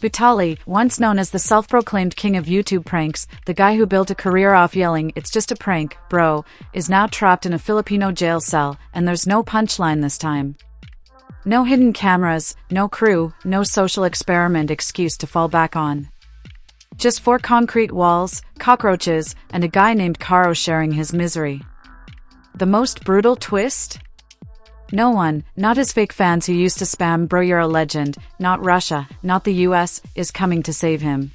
Vitaly, once known as the self-proclaimed king of YouTube pranks, the guy who built a career off yelling, "It's just a prank, bro," is now trapped in a Filipino jail cell, and there's no punchline this time. No hidden cameras, no crew, no social experiment excuse to fall back on. Just 4 concrete walls, cockroaches, and a guy named Caro sharing his misery. The most brutal twist? No one, not his fake fans who used to spam "Bro, you're a legend," not Russia, not the US, is coming to save him.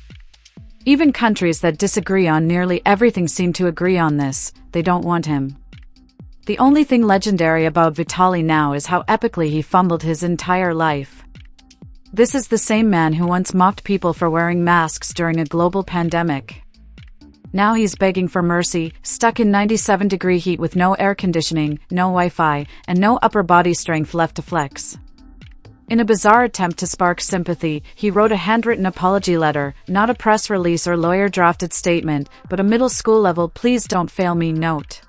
Even countries that disagree on nearly everything seem to agree on this: they don't want him. The only thing legendary about Vitaly now is how epically he fumbled his entire life. This is the same man who once mocked people for wearing masks during a global pandemic. Now he's begging for mercy, stuck in 97-degree heat with no air conditioning, no Wi-Fi, and no upper body strength left to flex. In a bizarre attempt to spark sympathy, he wrote a handwritten apology letter, not a press release or lawyer-drafted statement, but a middle school-level "please don't fail me" note.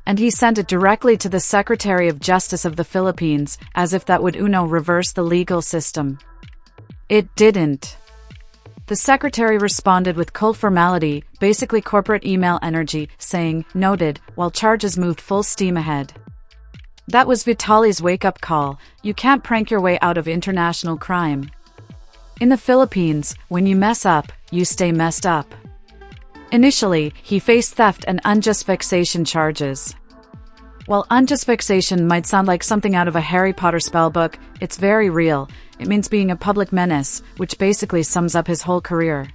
And he sent it directly to the Secretary of Justice of the Philippines, as if that would reverse the legal system. It didn't. The secretary responded with cold formality, basically corporate email energy, saying, "Noted," while charges moved full steam ahead. That was Vitaly's wake-up call: you can't prank your way out of international crime. In the Philippines, when you mess up, you stay messed up. Initially, he faced theft and unjust vexation charges. While unjust vexation might sound like something out of a Harry Potter spellbook, it's very real. It means being a public menace, which basically sums up his whole career.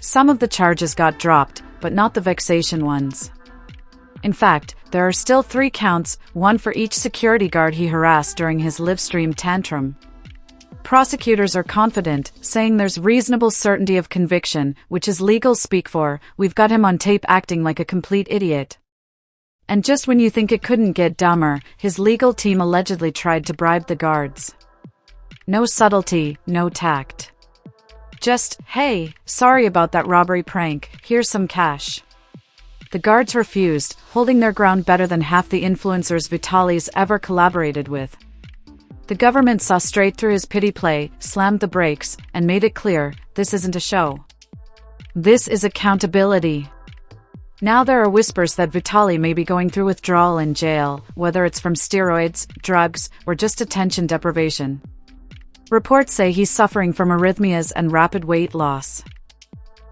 Some of the charges got dropped, but not the vexation ones. In fact, there are still 3 counts, 1 for each security guard he harassed during his livestream tantrum. Prosecutors are confident, saying there's reasonable certainty of conviction, which is legal speak for, "We've got him on tape acting like a complete idiot." And just when you think it couldn't get dumber, his legal team allegedly tried to bribe the guards. No subtlety, no tact. Just, "Hey, sorry about that robbery prank, here's some cash." The guards refused, holding their ground better than half the influencers Vitaly's ever collaborated with. The government saw straight through his pity play, slammed the brakes, and made it clear, this isn't a show. This is accountability. Now there are whispers that Vitaly may be going through withdrawal in jail, whether it's from steroids, drugs, or just attention deprivation. Reports say he's suffering from arrhythmias and rapid weight loss.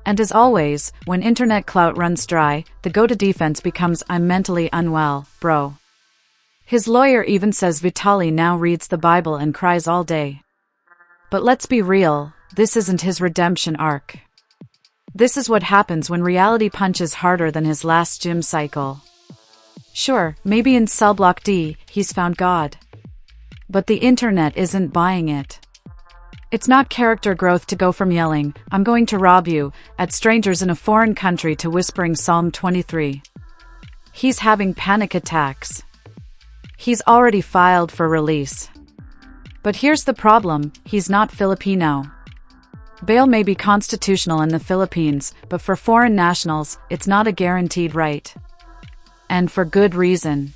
And as always, when internet clout runs dry, the go-to defense becomes "I'm mentally unwell, bro." His lawyer even says Vitaly now reads the Bible and cries all day. But let's be real, this isn't his redemption arc. This is what happens when reality punches harder than his last gym cycle. Sure, maybe in cell block D, he's found God. But the internet isn't buying it. It's not character growth to go from yelling, "I'm going to rob you," at strangers in a foreign country to whispering Psalm 23. He's having panic attacks. He's already filed for release. But here's the problem, he's not Filipino. Bail may be constitutional in the Philippines, but for foreign nationals, it's not a guaranteed right. And for good reason.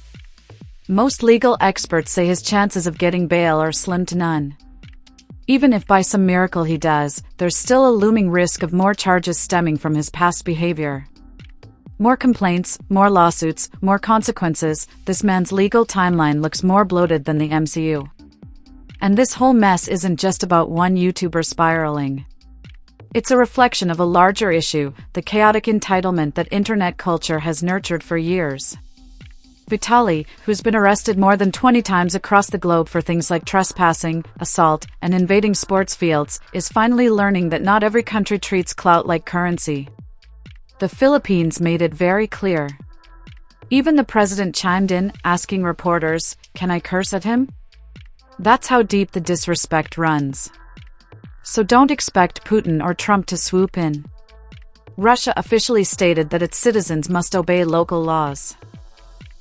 Most legal experts say his chances of getting bail are slim to none. Even if by some miracle he does, there's still a looming risk of more charges stemming from his past behavior. More complaints, more lawsuits, more consequences. This man's legal timeline looks more bloated than the MCU. And this whole mess isn't just about one YouTuber spiraling. It's a reflection of a larger issue, the chaotic entitlement that internet culture has nurtured for years. Vitaly, who's been arrested more than 20 times across the globe for things like trespassing, assault, and invading sports fields, is finally learning that not every country treats clout like currency. The Philippines made it very clear. Even the president chimed in, asking reporters, "Can I curse at him?" That's how deep the disrespect runs. So don't expect Putin or Trump to swoop in. Russia officially stated that its citizens must obey local laws.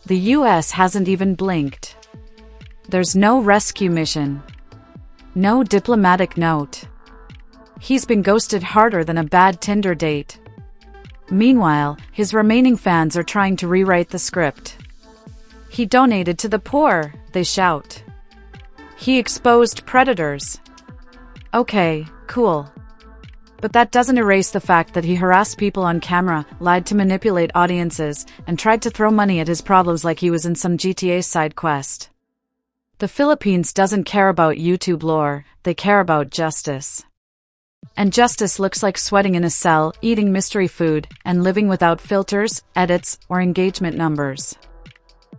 The US hasn't even blinked. There's no rescue mission. No diplomatic note. He's been ghosted harder than a bad Tinder date. Meanwhile, his remaining fans are trying to rewrite the script. He donated to the poor, they shout. He exposed predators. Okay, Cool. But that doesn't erase the fact that he harassed people on camera, lied to manipulate audiences, and tried to throw money at his problems like he was in some GTA side quest. The Philippines doesn't care about YouTube lore, they care about justice. And justice looks like sweating in a cell, eating mystery food, and living without filters, edits, or engagement numbers.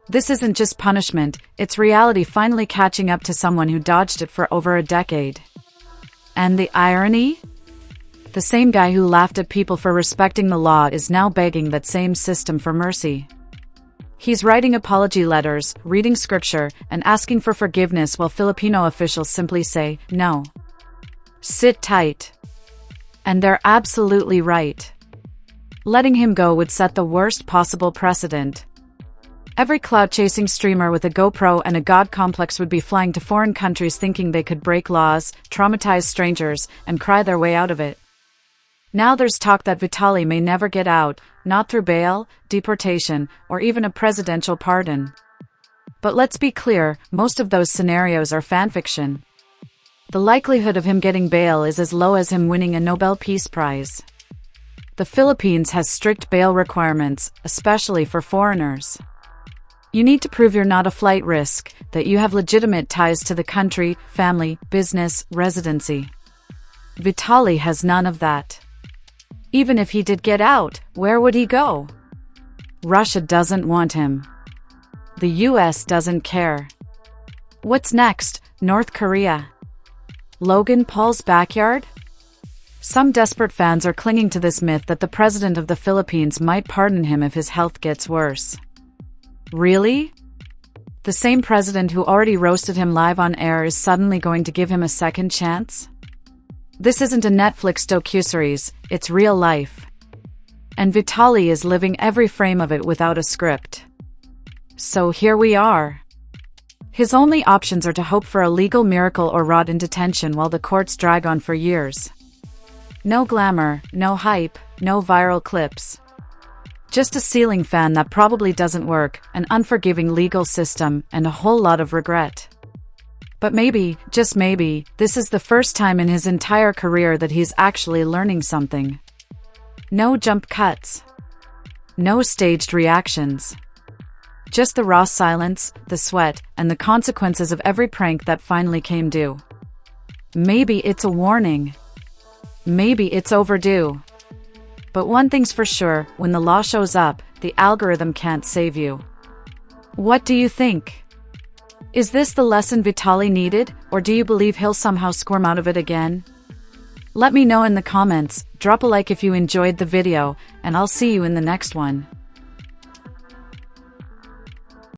This isn't just punishment, it's reality finally catching up to someone who dodged it for over a decade. And the irony? The same guy who laughed at people for respecting the law is now begging that same system for mercy. He's writing apology letters, reading scripture, and asking for forgiveness while Filipino officials simply say, no. Sit tight. And they're absolutely right. Letting him go would set the worst possible precedent. Every clout-chasing streamer with a GoPro and a god complex would be flying to foreign countries thinking they could break laws, traumatize strangers, and cry their way out of it. Now there's talk that Vitaly may never get out, not through bail, deportation, or even a presidential pardon. But let's be clear, most of those scenarios are fanfiction. The likelihood of him getting bail is as low as him winning a Nobel Peace Prize. The Philippines has strict bail requirements, especially for foreigners. You need to prove you're not a flight risk, that you have legitimate ties to the country, family, business, residency. Vitaly has none of that. Even if he did get out, where would he go? Russia doesn't want him. The US doesn't care. What's next? North Korea? Logan Paul's backyard? Some desperate fans are clinging to this myth that the president of the Philippines might pardon him if his health gets worse. Really? The same president who already roasted him live on air is suddenly going to give him a second chance? This isn't a Netflix docuseries, it's real life. And Vitaly is living every frame of it without a script. So here we are. His only options are to hope for a legal miracle or rot in detention while the courts drag on for years. No glamour, no hype, no viral clips. Just a ceiling fan that probably doesn't work, an unforgiving legal system, and a whole lot of regret. But maybe, just maybe, this is the first time in his entire career that he's actually learning something. No jump cuts. No staged reactions. Just the raw silence, the sweat, and the consequences of every prank that finally came due. Maybe it's a warning. Maybe it's overdue. But one thing's for sure, when the law shows up, the algorithm can't save you. What do you think? Is this the lesson Vitaly needed, or do you believe he'll somehow squirm out of it again? Let me know in the comments, drop a like if you enjoyed the video, and I'll see you in the next one.